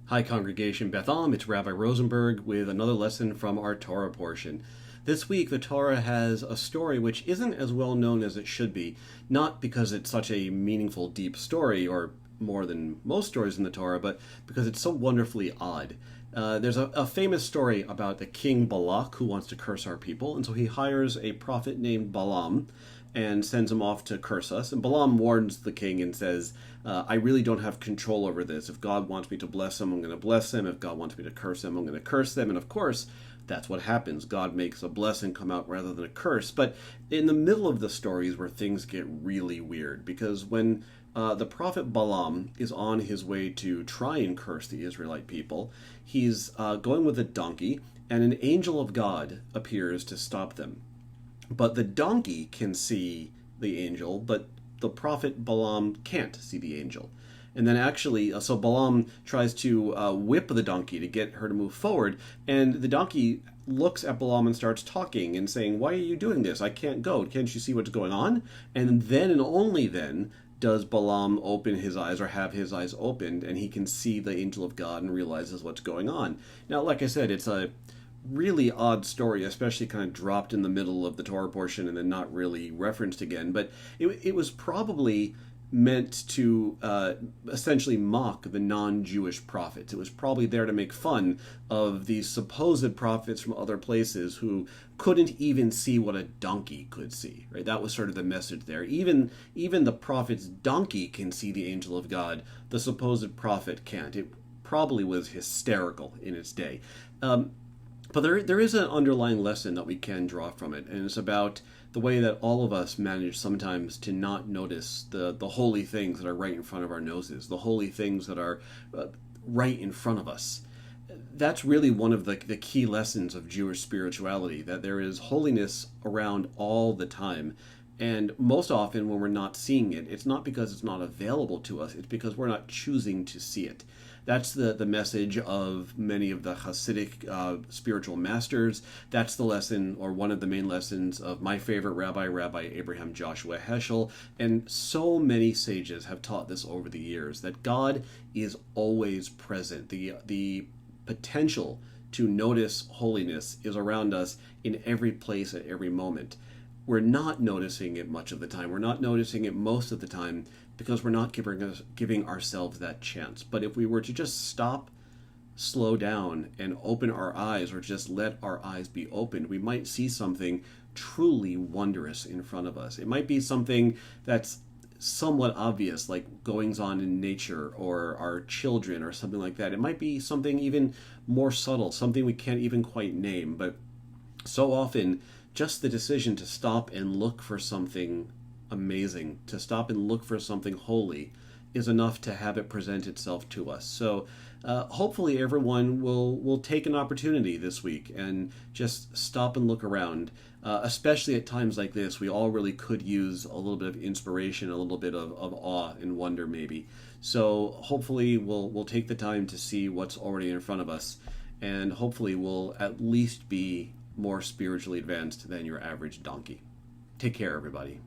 Hi, Congregation Beth Am. It's Rabbi Rosenberg with another lesson from our Torah portion. This week, the Torah has a story which isn't as well known as it should be, not because it's such a meaningful, deep story, or more than most stories in the Torah, but because it's so wonderfully odd. There's a famous story about the king Balak who wants to curse our people, and so he hires a prophet named Balaam and sends him off to curse us. And Balaam warns the king and says, I really don't have control over this. If God wants me to bless them, I'm going to bless them. If God wants me to curse them, I'm going to curse them. And of course, that's what happens. God makes a blessing come out rather than a curse. But in the middle of the stories where things get really weird, because when the prophet Balaam is on his way to try and curse the Israelite people, he's going with a donkey, and an angel of God appears to stop them. But the donkey can see the angel, but the prophet Balaam can't see the angel. And then actually, so Balaam tries to whip the donkey to get her to move forward, and the donkey looks at Balaam and starts talking and saying, "Why are you doing this? I can't go. Can't you see what's going on?" And then and only then does Balaam open his eyes or have his eyes opened, and he can see the angel of God and realizes what's going on. Now, like I said, it's a really odd story, especially kind of dropped in the middle of the Torah portion and then not really referenced again. But it was probably meant to essentially mock the non-Jewish prophets. It was probably there to make fun of these supposed prophets from other places who couldn't even see what a donkey could see. Right? That was sort of the message there. Even the prophet's donkey can see the angel of God. The supposed prophet can't. It probably was hysterical in its day. But there is an underlying lesson that we can draw from it, and it's about the way that all of us manage sometimes to not notice the holy things that are right in front of our noses, the holy things that are right in front of us. That's really one of the key lessons of Jewish spirituality, that there is holiness around all the time. And most often when we're not seeing it, it's not because it's not available to us, it's because we're not choosing to see it. That's the message of many of the Hasidic spiritual masters. That's the lesson, or one of the main lessons, of my favorite rabbi, Rabbi Abraham Joshua Heschel. And so many sages have taught this over the years, that God is always present. The potential to notice holiness is around us in every place at every moment. We're not noticing it much of the time. We're not noticing it most of the time because we're not giving ourselves that chance. But if we were to just stop, slow down, and open our eyes, or just let our eyes be opened, we might see something truly wondrous in front of us. It might be something that's somewhat obvious, like goings on in nature or our children or something like that. It might be something even more subtle, something we can't even quite name. But so often, just the decision to stop and look for something amazing, to stop and look for something holy, is enough to have it present itself to us. So hopefully everyone will take an opportunity this week and just stop and look around. Especially at times like this, we all really could use a little bit of inspiration, a little bit of awe and wonder maybe. So hopefully we'll take the time to see what's already in front of us, and hopefully we'll at least be more spiritually advanced than your average donkey. Take care, everybody.